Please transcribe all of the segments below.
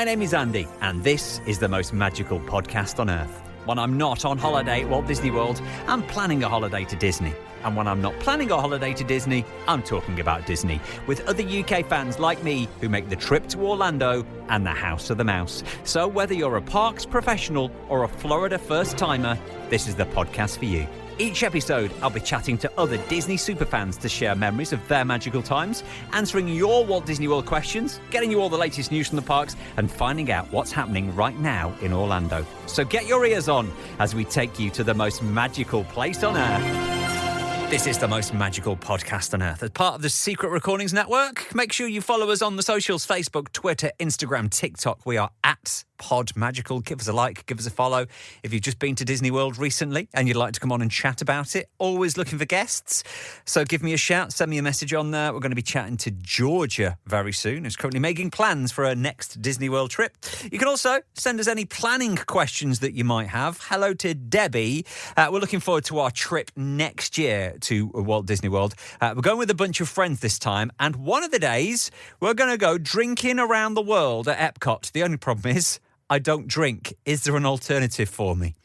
My name is Andy, and this is the most magical podcast on earth. When I'm not on holiday at Walt Disney World, I'm planning a holiday to Disney. And when I'm not planning a holiday to Disney, I'm talking about Disney, with other UK fans like me who make the trip to Orlando and the House of the Mouse. So whether you're a parks professional or a Florida first-timer, this is the podcast for you. Each episode, I'll be chatting to other Disney superfans to share memories of their magical times, answering your Walt Disney World questions, getting you all the latest news from the parks, and finding out what's happening right now in Orlando. So get your ears on as we take you to the most magical place on earth. This is the most magical podcast on earth. As part of the Secret Recordings Network, make sure you follow us on the socials, Facebook, Twitter, Instagram, TikTok. We are at Pod Magical. Give us a like, give us a follow. If you've just been to Disney World recently and you'd like to come on and chat about it, always looking for guests. So give me a shout, send me a message on there. We're going to be chatting to Georgia very soon, who's currently making plans for her next Disney World trip. You can also send us any planning questions that you might have. Hello to Debbie. We're looking forward to our trip next year to Walt Disney World. We're going with a bunch of friends this time, and one of the days we're going to go drinking around the world at Epcot. The only problem is I don't drink. Is there an alternative for me?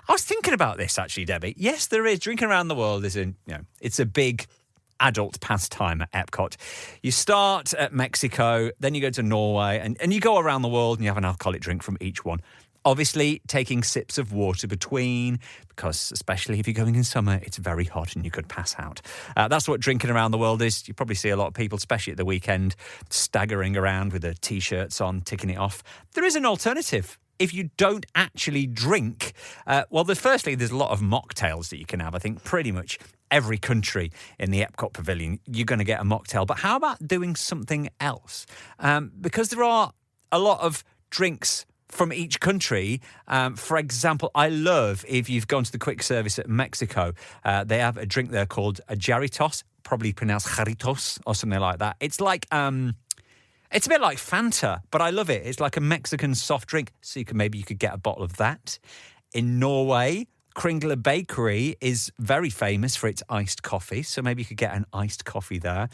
I was thinking about this actually, Debbie. Yes, there is. Drinking around the world is it's a big adult pastime at Epcot. You start at Mexico, then you go to Norway, and you go around the world and you have an alcoholic drink from each one. Obviously, taking sips of water between, because especially if you're going in summer, it's very hot and you could pass out. That's what drinking around the world is. You probably see a lot of people, especially at the weekend, staggering around with their T-shirts on, ticking it off. There is an alternative. If you don't actually drink, firstly, there's a lot of mocktails that you can have. I think pretty much every country in the Epcot pavilion, you're going to get a mocktail. But how about doing something else? Because there are a lot of drinks from each country. For example, I love, if you've gone to the quick service at Mexico, they have a drink there called a Jarritos, probably pronounced Jarritos or something like that. It's like, it's a bit like Fanta, but I love it. It's like a Mexican soft drink, so you could get a bottle of that. In Norway, Kringler Bakery is very famous for its iced coffee, so maybe you could get an iced coffee there.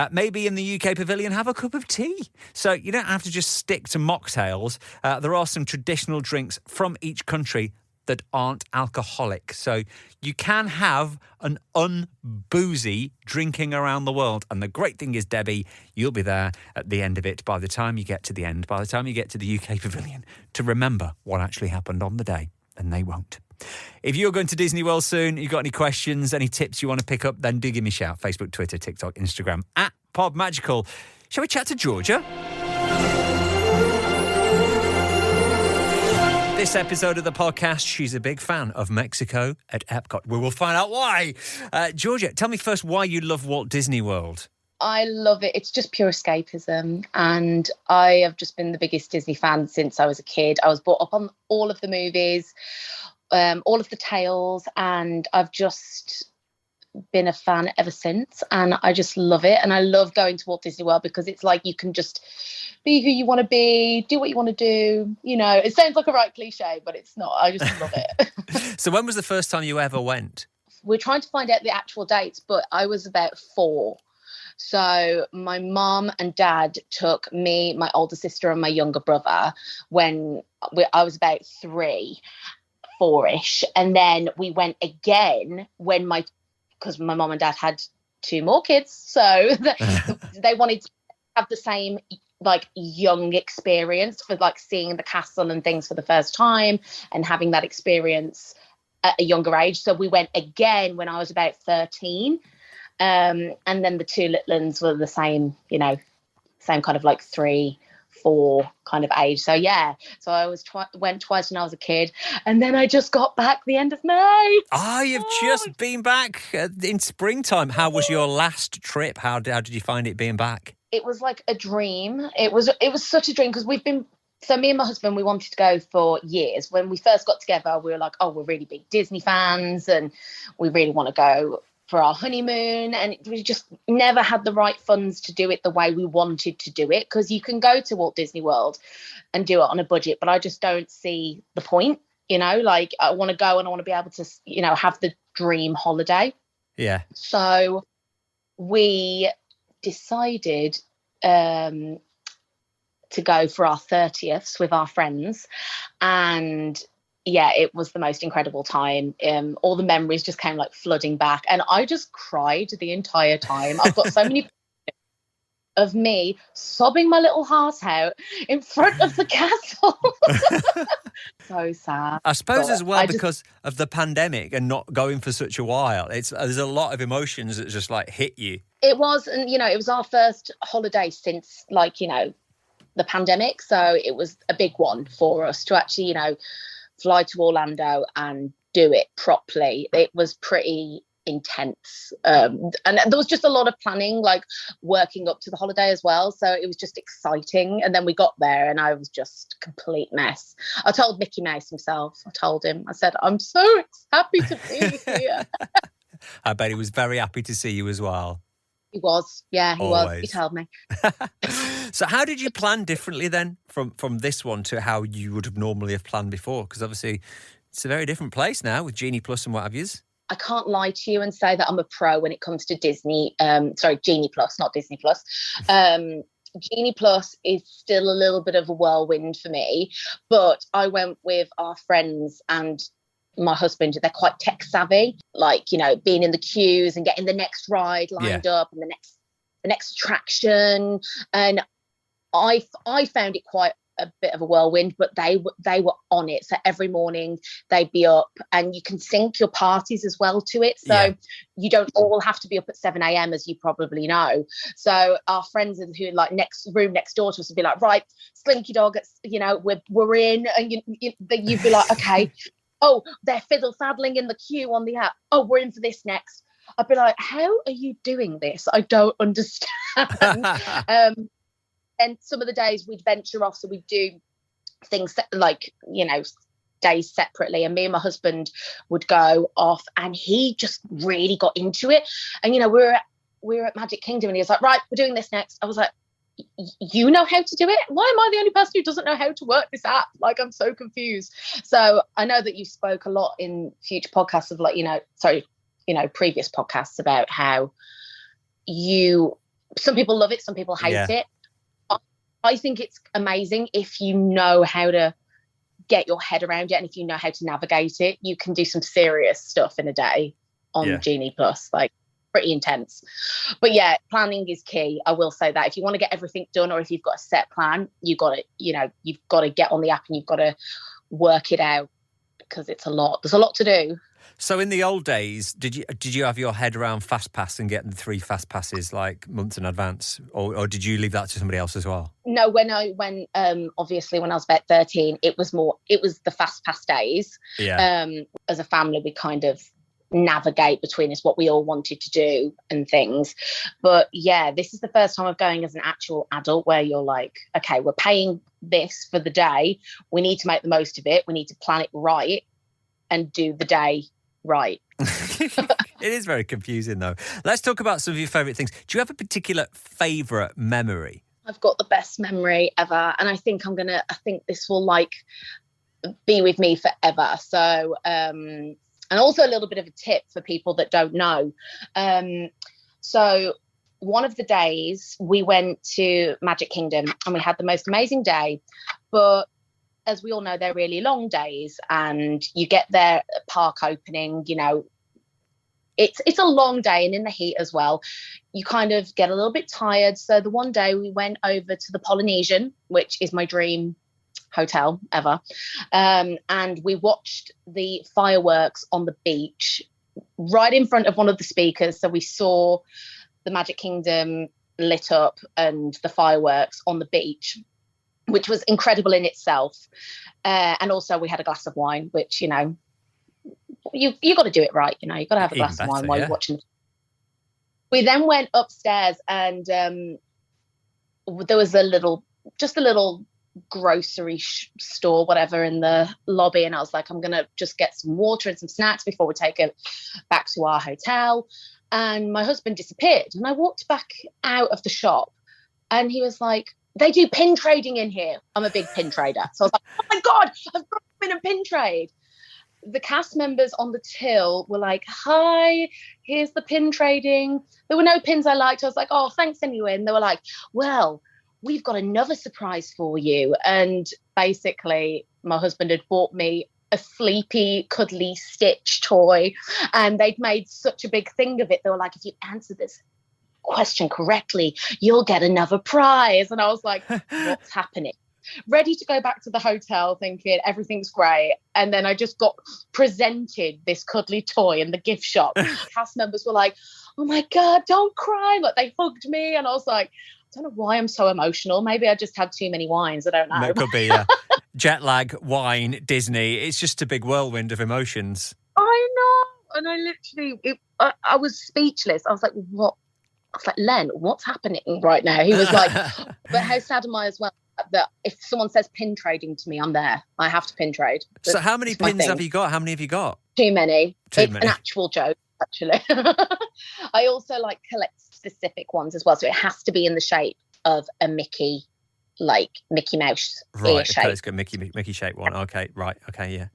Maybe in the UK pavilion, have a cup of tea. So you don't have to just stick to mocktails. There are some traditional drinks from each country that aren't alcoholic. So you can have an unboozy drinking around the world. And the great thing is, Debbie, you'll be there at the end of it by the time you get to the end, by the time you get to the UK pavilion, to remember what actually happened on the day. And they won't. If you're going to Disney World soon, you've got any questions, any tips you want to pick up, then do give me a shout. Facebook, Twitter, TikTok, Instagram, at Pod Magical. Shall we chat to Georgia? This episode of the podcast, she's a big fan of Mexico at Epcot. We will find out why. Georgia, tell me first why you love Walt Disney World. I love it. It's just pure escapism. And I have just been the biggest Disney fan since I was a kid. I was brought up on all of the movies, all of the tales, and I've just been a fan ever since. And I just love it. And I love going to Walt Disney World because it's like you can just be who you want to be, do what you want to do. You know, it sounds like a right cliche, but it's not. I just love it. So when was the first time you ever went? We're trying to find out the actual dates, but I was about 4. So my mum and dad took me, my older sister and my younger brother when I was about 3, 4-ish. And then we went again because my mum and dad had 2 more kids. So they wanted to have the same like young experience for like seeing the castle and things for the first time and having that experience at a younger age. So we went again when I was about 13. And then the 2 little ones were the same, same kind of like 3, 4 kind of age. So yeah, so I went twice when I was a kid, and then I just got back the end of May. You've just been back in springtime. How was your last trip? How did you find it being back? It was like a dream. It was such a dream because so me and my husband, we wanted to go for years. When we first got together, we were like, oh, we're really big Disney fans and we really want to go for our honeymoon, and we just never had the right funds to do it the way we wanted to do it, because you can go to Walt Disney World and do it on a budget, but I just don't see the point, like I want to go and I want to be able to, have the dream holiday. Yeah. So we decided to go for our 30ths with our friends. And yeah, it was the most incredible time. All the memories just came like flooding back, and I just cried the entire time. I've got so many of me sobbing my little heart out in front of the castle. So sad. I suppose as well, because of the pandemic and not going for such a while, there's a lot of emotions that just like hit you. It was, and it was our first holiday since the pandemic, so it was a big one for us to actually fly to Orlando and do it properly. It was pretty intense, and there was just a lot of planning, like working up to the holiday as well, so it was just exciting. And then we got there and I was just a complete mess. I told Mickey Mouse himself, I said, I'm so happy to be here. I bet he was very happy to see you as well. He was, yeah, he Always. was. He told me. So how did you plan differently then from this one to how you would have normally have planned before? Because obviously it's a very different place now with Genie Plus and what have yous. I can't lie to you and say that I'm a pro when it comes to Disney. Genie Plus, not Disney Plus. Genie Plus is still a little bit of a whirlwind for me, but I went with our friends and my husband. They're quite tech savvy, like, being in the queues and getting the next ride lined up and the next attraction. And I found it quite a bit of a whirlwind, but they were on it. So every morning they'd be up, and you can sync your parties as well to it. So you don't all have to be up at 7 a.m. as you probably know. So our friends who like next door to us would be like, right, Slinky Dog, we're in, and you'd be like, okay, oh, they're fiddle faddling in the queue on the app. Oh, we're in for this next. I'd be like, how are you doing this? I don't understand. And some of the days we'd venture off, so we'd do things like, days separately. And me and my husband would go off, and he just really got into it. And, we were at Magic Kingdom, and he was like, right, we're doing this next. I was like, you know how to do it? Why am I the only person who doesn't know how to work this app? Like, I'm so confused. So I know that you spoke a lot in future podcasts of previous podcasts about how some people love it, some people hate it. I think it's amazing if you know how to get your head around it, and if you know how to navigate it, you can do some serious stuff in a day on Genie Plus, like pretty intense. But yeah, planning is key. I will say that if you want to get everything done, or if you've got a set plan, you've got to get on the app and you've got to work it out, because it's a lot. There's a lot to do. So in the old days, did you have your head around FastPass and getting the 3 FastPasses like months in advance, or did you leave that to somebody else as well? No, when obviously when I was about 13, it was the FastPass days. Yeah. As a family, we kind of navigate between us what we all wanted to do and things. But yeah, this is the first time of going as an actual adult, where you're like, okay, we're paying this for the day. We need to make the most of it. We need to plan it right and do the day right. It is very confusing though. Let's talk about some of your favourite things. Do you have a particular favourite memory? I've got the best memory ever, and I think this will be with me forever. So and also a little bit of a tip for people that don't know. So one of the days we went to Magic Kingdom and we had the most amazing day, but as we all know, they're really long days, and you get there at park opening, it's a long day, and in the heat as well, you kind of get a little bit tired. So the one day we went over to the Polynesian, which is my dream hotel ever, and we watched the fireworks on the beach right in front of one of the speakers. So we saw the Magic Kingdom lit up and the fireworks on the beach, which was incredible in itself. And also we had a glass of wine, which, you got to do it right. You've got to have a glass of wine while you're watching. We then went upstairs, and there was a little grocery store, whatever, in the lobby. And I was like, I'm going to just get some water and some snacks before we take it back to our hotel. And my husband disappeared. And I walked back out of the shop, and he was like, they do pin trading in here. I'm a big pin trader. So I was like, oh my God, I've got to win a pin trade. The cast members on the till were like, hi, here's the pin trading. There were no pins I liked. I was like, oh, thanks anyway. And they were like, well, we've got another surprise for you. And basically, my husband had bought me a sleepy, cuddly Stitch toy, and they'd made such a big thing of it. They were like, if you answer this question correctly, you'll get another prize. And I was like, what's happening? Ready to go back to the hotel thinking everything's great. And then I just got presented this cuddly toy in the gift shop. Cast members were like, oh my God, don't cry. Like, they hugged me. And I was like, I don't know why I'm so emotional. Maybe I just had too many wines. I don't know. It could be, yeah. Jet lag, wine, Disney. It's just a big whirlwind of emotions. I know. And I literally, I was speechless. I was like, what? I was like, Len, what's happening right now? He was like, but how sad am I as well? That if someone says pin trading to me, I'm there. I have to pin trade. So how many pins have you got? How many have you got? Too many. Too many. An actual joke, actually. I also like collect specific ones as well. So it has to be in the shape of a Mickey, like Mickey Mouse ear shape. Okay, it's got Mickey shape one. Okay, right. Okay, yeah.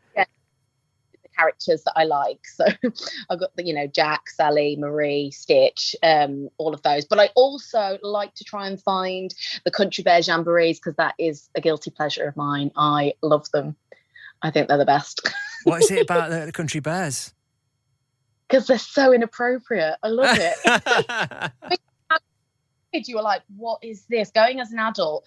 The characters that I like. So I've got Jack, Sally, Marie, Stitch, all of those. But I also like to try and find the Country Bear jamborees, because that is a guilty pleasure of mine. I love them. I think they're the best. What is it about the Country Bears? Because they're so inappropriate. I love it. You were like, what is this? Going as an adult,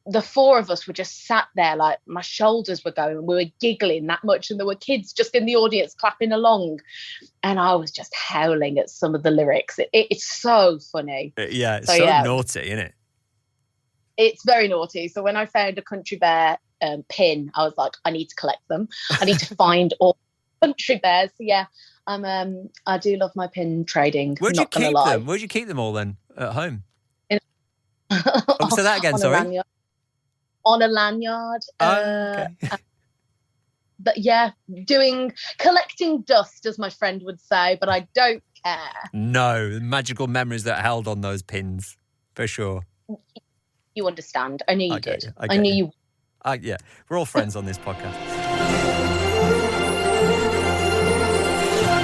the four of us were just sat there, like my shoulders were going, we were giggling that much, and there were kids just in the audience clapping along, and I was just howling at some of the lyrics. It's so funny. Yeah, it's so naughty, isn't it? It's very naughty. So when I found a Country Bear pin, I was like, I need to collect them. I need to find all Country Bears. So yeah, I do love my pin trading. Where'd you keep them? Where'd you keep them all then? At home? Say that again, sorry. On a lanyard. Okay. But yeah, collecting dust, as my friend would say, but I don't care. No, the magical memories that are held on those pins, for sure. You understand. I knew you did. I knew you. Yeah, we're all friends on this podcast.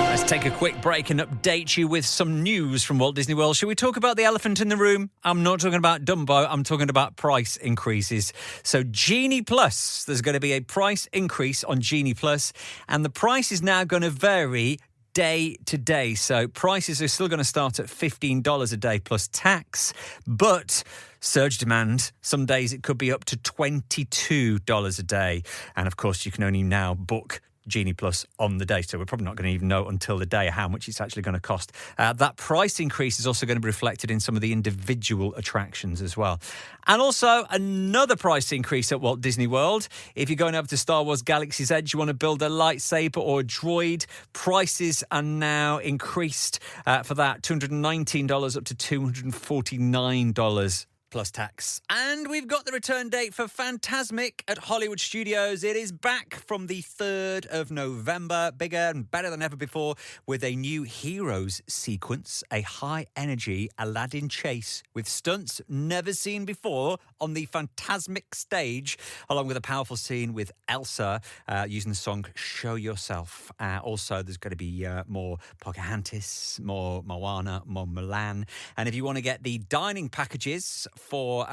Let's take a quick break and update you with some news from Walt Disney World. Shall we talk about the elephant in the room? I'm not talking about Dumbo. I'm talking about price increases. So Genie Plus, there's going to be a price increase on Genie Plus, and the price is now going to vary day to day. So prices are still going to start at $15 a day plus tax, but surge demand, some days it could be up to $22 a day. And of course, you can only now book Genie Plus on the day, so we're probably not going to even know until the day how much it's actually going to cost. That price increase is also going to be reflected in some of the individual attractions as well. And also another price increase at Walt Disney World. If you're going over to Star Wars Galaxy's Edge, you want to build a lightsaber or a droid, prices are now increased for that, $219 up to $249 plus tax. And we've got the return date for Fantasmic at Hollywood Studios. It is back from the 3rd of November, bigger and better than ever before, with a new Heroes sequence, a high-energy Aladdin chase with stunts never seen before on the Fantasmic stage, along with a powerful scene with Elsa using the song Show Yourself. Also, there's going to be more Pocahontas, more Moana, more Mulan. And if you want to get the dining packages for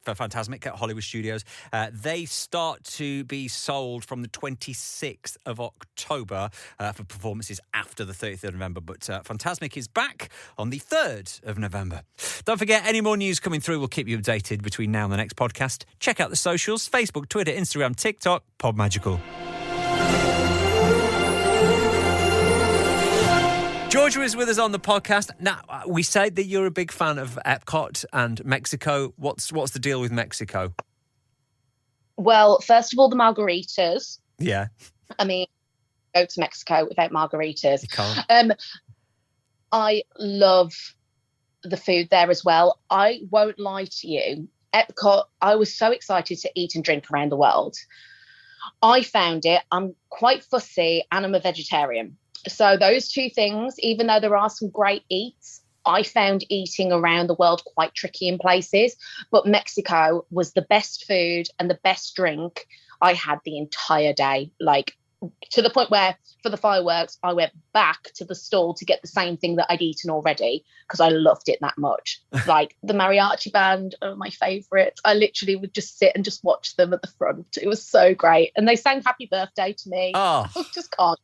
Fantasmic at Hollywood Studios, they start to be sold from the 26th of October for performances after the 30th of November. But Fantasmic is back on the 3rd of November. Don't forget, any more news coming through, we'll keep you updated between now and the next podcast. Check out the socials, Facebook, Twitter, Instagram, TikTok, Pod Magical. Georgia is with us on the podcast. Now, we said that you're a big fan of Epcot and Mexico. What's the deal with Mexico? Well, first of all, the margaritas. Yeah. I mean, go to Mexico without margaritas. You can't. I love the food there as well. I won't lie to you. Epcot, I was so excited to eat and drink around the world. I found it. I'm quite fussy and I'm a vegetarian. So those two things, even though there are some great eats, I found eating around the world quite tricky in places. But Mexico was the best food and the best drink I had the entire day. Like, to the point where for the fireworks, I went back to the stall to get the same thing that I'd eaten already because I loved it that much. Like the mariachi band are my favourites. I literally would just sit and just watch them at the front. It was so great. And they sang happy birthday to me. Oh. I just can't.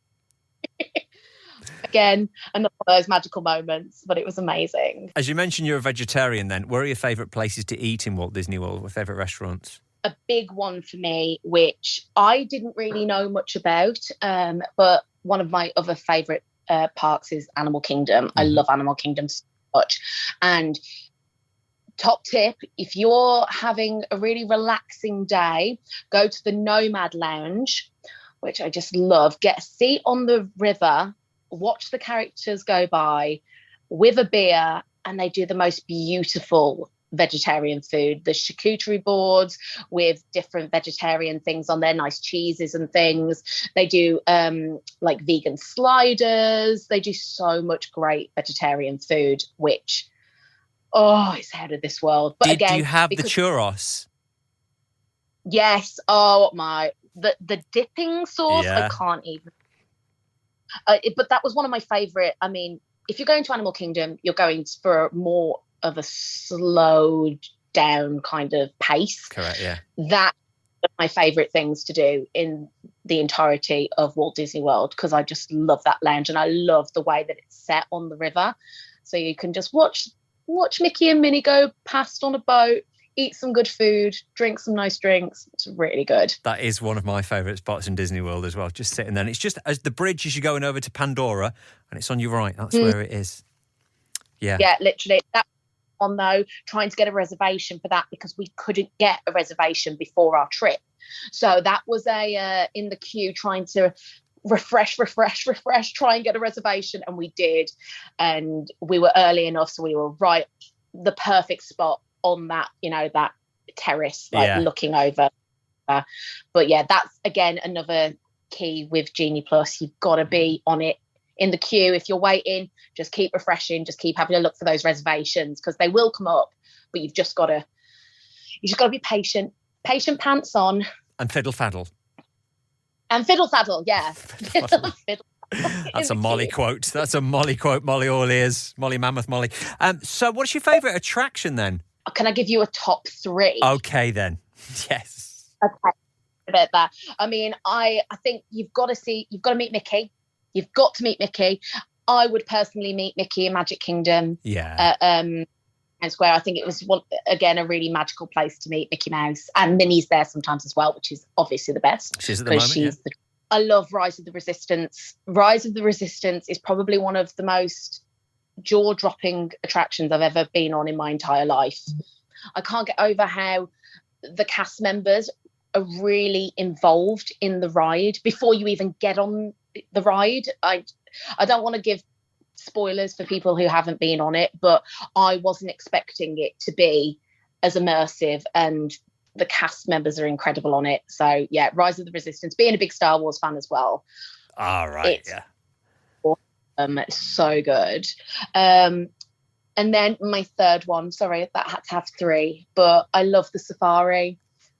Again, another one of those magical moments, but it was amazing. As you mentioned, you're a vegetarian then. Where are your favourite places to eat in Walt Disney World? What favourite restaurants? A big one for me, which I didn't really know much about, but one of my other favourite parks is Animal Kingdom. I love Animal Kingdom so much. And top tip, if you're having a really relaxing day, go to the Nomad Lounge, which I just love. Get a seat on the river, watch the characters go by with a beer, and they do the most beautiful vegetarian food. The charcuterie boards with different vegetarian things on there, nice cheeses and things. They do like vegan sliders. They do so much great vegetarian food, which, it's out of this world. But do you have the churros? Yes. Oh my, the dipping sauce, I can't even. But that was one of my favorite. I mean, if you're going to Animal Kingdom, you're going for more of a slowed down kind of pace. Correct, yeah. That's my favorite things to do in the entirety of Walt Disney World, because I just love that lounge and I love the way that it's set on the river. So you can just watch Mickey and Minnie go past on a boat, eat some good food, drink some nice drinks. It's really good. That is one of my favourite spots in Disney World as well, just sitting there. And it's just as the bridge as you're going over to Pandora, and it's on your right. That's where it is. Yeah. Yeah, literally. That one, though, trying to get a reservation for that because we couldn't get a reservation before our trip. So that was in the queue trying to refresh, try and get a reservation. And we did. And we were early enough, so we were right, the perfect spot on that, that terrace, looking over. But yeah, that's again another key with Genie Plus. You've got to be on it in the queue. If you're waiting, just keep refreshing, just keep having a look for those reservations because they will come up. But you've just got to be patient pants on, and fiddle faddle, yeah. Fiddle. That's a Molly quote. That's a Molly quote. Molly all ears. Molly Mammoth Molly. So what's your favourite attraction then? Can I give you a top 3? Okay, then. Yes. Okay. About that. I mean, I think you've got to meet Mickey. You've got to meet Mickey. I would personally meet Mickey in Magic Kingdom. Yeah. And Square. I think it was a really magical place to meet Mickey Mouse, and Minnie's there sometimes as well, which is obviously the best. She's at the moment. I love Rise of the Resistance. Rise of the Resistance is probably one of the most jaw-dropping attractions I've ever been on in my entire life. I can't get over how the cast members are really involved in the ride before you even get on the ride. I don't want to give spoilers for people who haven't been on it, but I wasn't expecting it to be as immersive, and the cast members are incredible on it. So yeah, Rise of the Resistance, being a big Star Wars fan as well. All right, yeah. It's so good. And then my third one, sorry, that had to have 3, but I love the safari.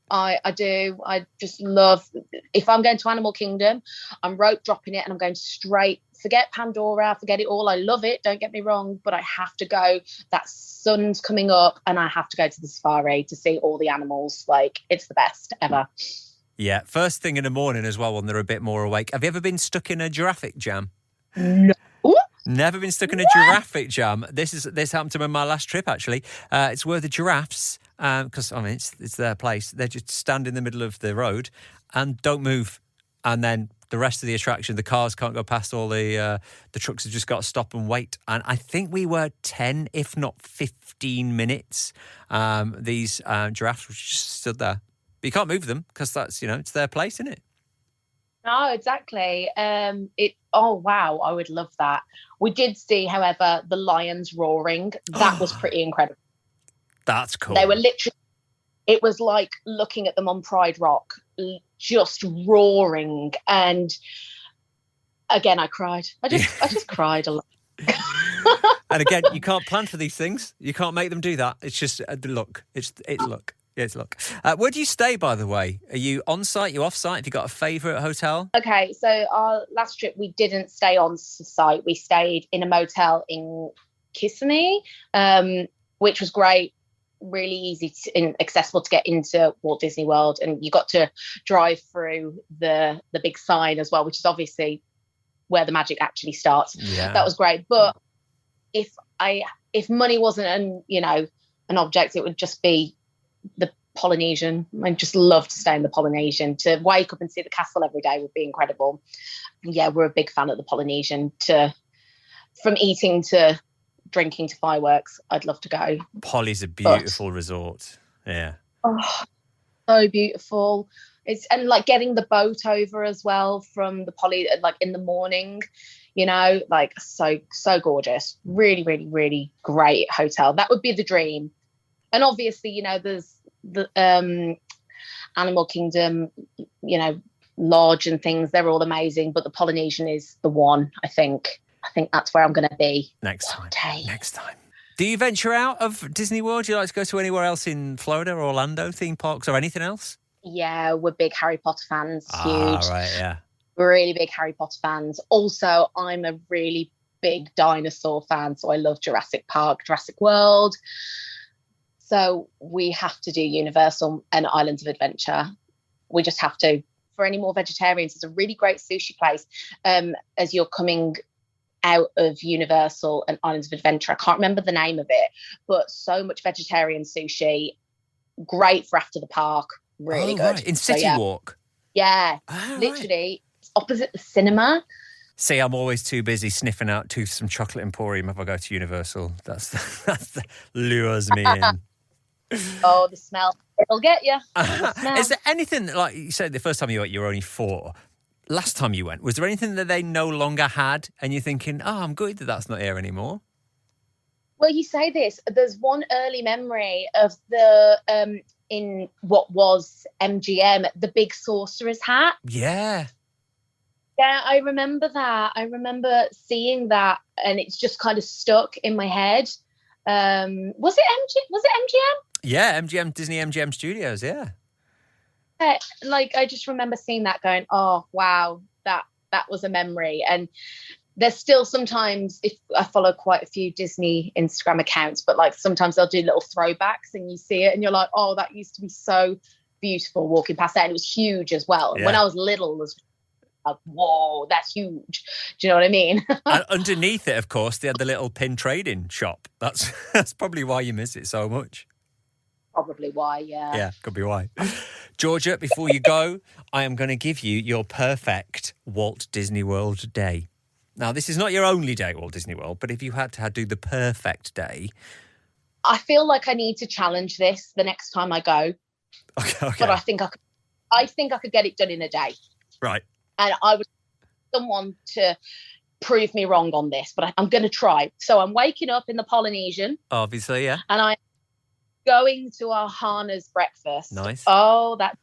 I do. I just love, if I'm going to Animal Kingdom, I'm rope dropping it and I'm going straight, forget Pandora, forget it all. I love it, don't get me wrong, but I have to go. That sun's coming up and I have to go to the safari to see all the animals. Like, it's the best ever. Yeah, first thing in the morning as well when they're a bit more awake. Have you ever been stuck in a Giraffic Jam? No. Never been stuck in a Giraffic Jam. This happened to me on my last trip, actually. It's where the giraffes, because it's their place. They just stand in the middle of the road and don't move, and then the rest of the attraction, the cars can't go past. All the trucks have just got to stop and wait. And I think we were 10, if not 15 minutes. These giraffes were just stood there, but you can't move them because that's it's their place, isn't it? No, exactly. Oh wow, I would love that. We did see, however, the lions roaring. That was pretty incredible. That's cool. They were literally, it was like looking at them on Pride Rock, just roaring. And again, I cried. I just cried a lot. And again, you can't plan for these things. You can't make them do that. It's just the look. It's look. Yes, look. Where do you stay, by the way? Are you on-site, you off-site? Have you got a favourite hotel? Okay, so our last trip, we didn't stay on site. We stayed in a motel in Kissimmee, which was great, really easy and accessible to get into Walt Disney World. And you got to drive through the big sign as well, which is obviously where the magic actually starts. Yeah. That was great. But if money wasn't an object, it would just be the Polynesian. I just love to stay in the Polynesian. To wake up and see the castle every day would be incredible. Yeah, we're a big fan of the Polynesian. From eating to drinking to fireworks, I'd love to go. Poly's a beautiful resort. Yeah. Oh, so beautiful. And like getting the boat over as well from the Poly, like in the morning, like so gorgeous. Really, really, really great hotel. That would be the dream. And obviously, there's the Animal Kingdom, lodge and things. They're all amazing, but the Polynesian is the one. I think that's where I'm going to be next time. Do you venture out of Disney World? Do you like to go to anywhere else in Florida or Orlando, theme parks or anything else? Yeah, we're big Harry Potter fans. Huge. Right, yeah. We're really big Harry Potter fans. Also, I'm a really big dinosaur fan, so I love Jurassic Park, Jurassic World. So we have to do Universal and Islands of Adventure. We just have to. For any more vegetarians, there's a really great sushi place as you're coming out of Universal and Islands of Adventure. I can't remember the name of it, but so much vegetarian sushi. Great for after the park. Really good. Right. In City Walk? Yeah. Oh, literally. Right. It's opposite the cinema. See, I'm always too busy sniffing out Toothsome Chocolate Emporium if I go to Universal. That's the lures me in. Oh, the smell. It'll get you. Is there anything, like you said the first time you went, you were only 4. Last time you went, was there anything that they no longer had and you're thinking, I'm good that that's not here anymore? Well, you say this. There's one early memory of the, in what was MGM, the big sorcerer's hat. Yeah. Yeah, I remember that. I remember seeing that and it's just kind of stuck in my head. Was it MGM? Yeah, Disney MGM Studios, yeah. Like I just remember seeing that going, oh wow, that was a memory. And there's still sometimes, if I follow quite a few Disney Instagram accounts, but like sometimes they'll do little throwbacks and you see it and you're like, oh, that used to be so beautiful walking past that. And it was huge as well. Yeah. When I was little, it was like, whoa, that's huge. Do you know what I mean? And underneath it, of course, they had the little pin trading shop. That's probably why you miss it so much. Probably why, yeah. Yeah, could be why. Georgia, before you go, I am going to give you your perfect Walt Disney World day. Now, this is not your only day at Walt Disney World, but if you had to do the perfect day. I feel like I need to challenge this the next time I go. Okay. But I think I could get it done in a day. Right. And I would someone to prove me wrong on this, but I'm going to try. So I'm waking up in the Polynesian. Obviously, yeah. And I'm going to Ohana's breakfast. Nice. The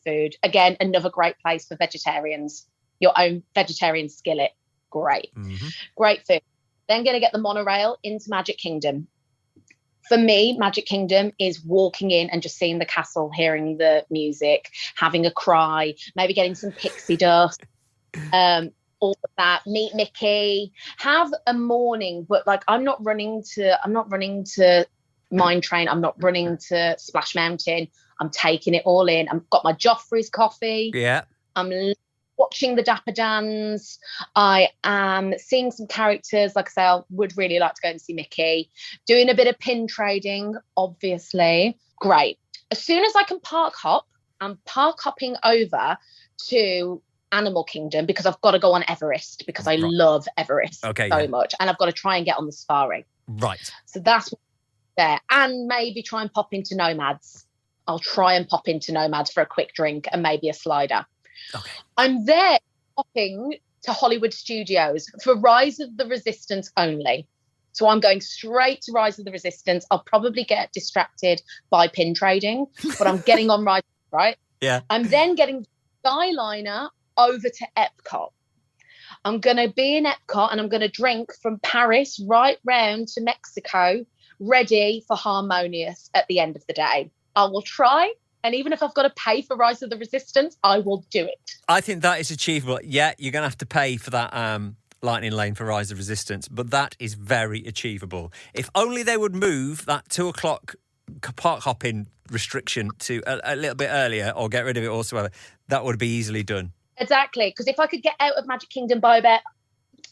food. Again, another great place for vegetarians. Your own vegetarian skillet. Great. Mm-hmm. Great food. Then going to get the monorail into Magic Kingdom. For me, Magic Kingdom is walking in and just seeing the castle, hearing the music, having a cry, maybe getting some pixie dust, all of that. Meet Mickey, have a morning, but like I'm not running to Mine Train. I'm not running to Splash Mountain. I'm taking it all in. I've got my Joffrey's coffee. Yeah. I'm watching the Dapper Dans. I am seeing some characters. Like I say, I would really like to go and see Mickey. Doing a bit of pin trading, obviously. Great. As soon as I can park hop, I'm park hopping over to Animal Kingdom because I've got to go on Everest because I love Everest so much. And I've got to try and get on the safari. Right. So that's there. And maybe try and pop into Nomads. I'll try and pop into Nomads for a quick drink and maybe a slider. Okay. I'm there hopping to Hollywood Studios for Rise of the Resistance only. So I'm going straight to Rise of the Resistance. I'll probably get distracted by pin trading, but I'm getting on right? Yeah. I'm then getting Skyliner over to Epcot. I'm going to be in Epcot and I'm going to drink from Paris right round to Mexico, ready for Harmonious at the end of the day. I will try. And even if I've got to pay for Rise of the Resistance, I will do it. I think that is achievable. Yeah, you're going to have to pay for that lightning lane for Rise of Resistance, but that is very achievable. If only they would move that 2 o'clock park hopping restriction to a little bit earlier, or get rid of it whatsoever, that would be easily done. Exactly, because if I could get out of Magic Kingdom by about,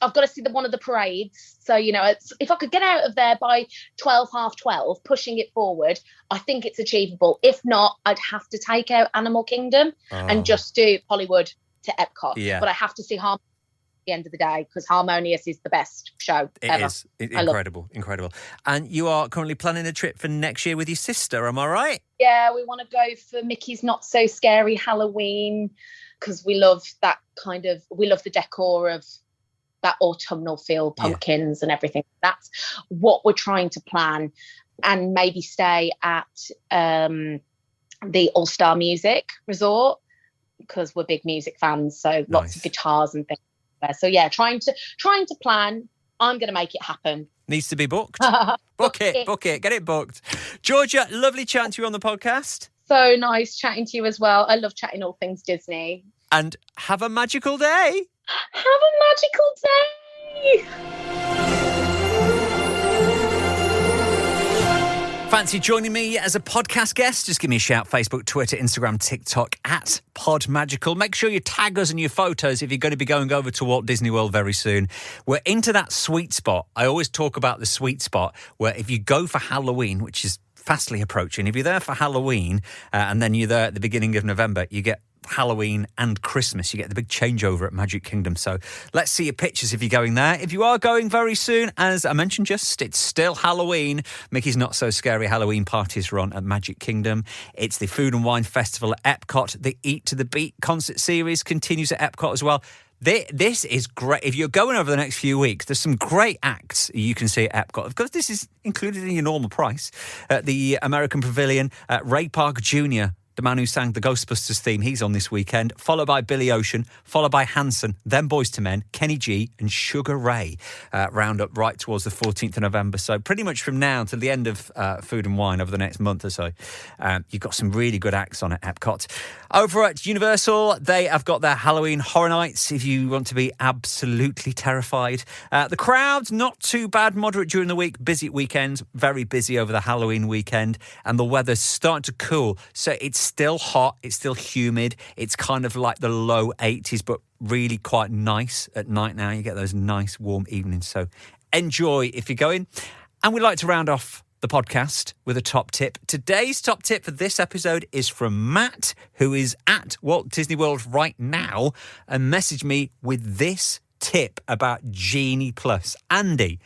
I've got to see one of the parades. So, you know, if I could get out of there by 12, half 12, pushing it forward, I think it's achievable. If not, I'd have to take out Animal Kingdom and just do Hollywood to Epcot. Yeah. But I have to see Harmonious at the end of the day, because Harmonious is the best show ever. It is. Incredible. And you are currently planning a trip for next year with your sister, am I right? Yeah, we want to go for Mickey's Not So Scary Halloween, because we love that we love the decor of that autumnal feel, pumpkins and everything. That's what we're trying to plan, and maybe stay at the All-Star Music Resort, because we're big music fans, so lots of guitars and things there. So yeah, trying to plan. I'm going to make it happen. Needs to be booked. Book it, get it booked. Georgia, lovely chatting to you on the podcast. So nice chatting to you as well. I love chatting all things Disney. And have a magical day. Have a magical day. Fancy joining me as a podcast guest? Just give me a shout. Facebook, Twitter, Instagram, TikTok at PodMagical. Make sure you tag us in your photos if you're going to be going over to Walt Disney World very soon. We're into that sweet spot. I always talk about the sweet spot where if you go for Halloween, which is fastly approaching, if you're there for Halloween and then you're there at the beginning of November, you get Halloween and Christmas. You get the big changeover at Magic Kingdom. So let's see your pictures if you're going there. If you are going very soon, as I mentioned it's still Halloween. Mickey's Not So Scary Halloween parties are on at Magic Kingdom. It's the Food and Wine Festival at Epcot. The Eat to the Beat concert series continues at Epcot as well. This is great. If you're going over the next few weeks, there's some great acts you can see at Epcot. Of course, this is included in your normal price. At the American Pavilion, Ray Park Jr., the man who sang the Ghostbusters theme, he's on this weekend, followed by Billy Ocean, followed by Hanson, then Boyz II Men, Kenny G and Sugar Ray round up right towards the 14th of November. So pretty much from now to the end of Food and Wine over the next month or so, you've got some really good acts on at Epcot. Over at Universal, they have got their Halloween Horror Nights if you want to be absolutely terrified. The crowd's not too bad, moderate during the week, busy weekends, very busy over the Halloween weekend, and the weather's starting to cool. So it's still hot, it's still humid, it's kind of like the low 80s, but really quite nice at night now. You get those nice warm evenings, so enjoy if you're going. And we'd like to round off the podcast with a top tip. Today's top tip for this episode is from Matt, who is at Walt Disney World right now, and messaged me with this tip about Genie Plus. Andy,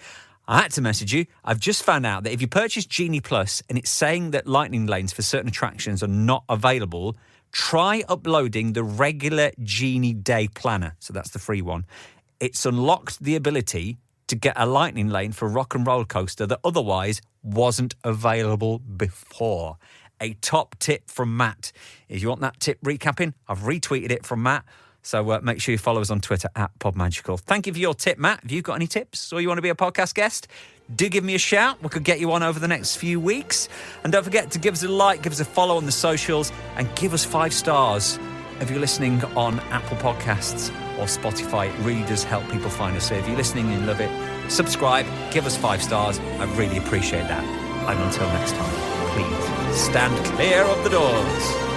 I had to message you. I've just found out that if you purchase Genie Plus and it's saying that lightning lanes for certain attractions are not available, try uploading the regular Genie Day Planner. So that's the free one. It's unlocked the ability to get a lightning lane for Rock and Roller Coaster that otherwise wasn't available before. A top tip from Matt. If you want that tip recapping, I've retweeted it from Matt. So make sure you follow us on Twitter at PodMagical. Thank you for your tip, Matt. Have you got any tips or you want to be a podcast guest? Do give me a shout. We could get you on over the next few weeks. And don't forget to give us a like, give us a follow on the socials, and give us 5 stars if you're listening on Apple Podcasts or Spotify. It really does help people find us. So if you're listening and you love it, subscribe, give us 5 stars. I really appreciate that. And until next time, please stand clear of the doors.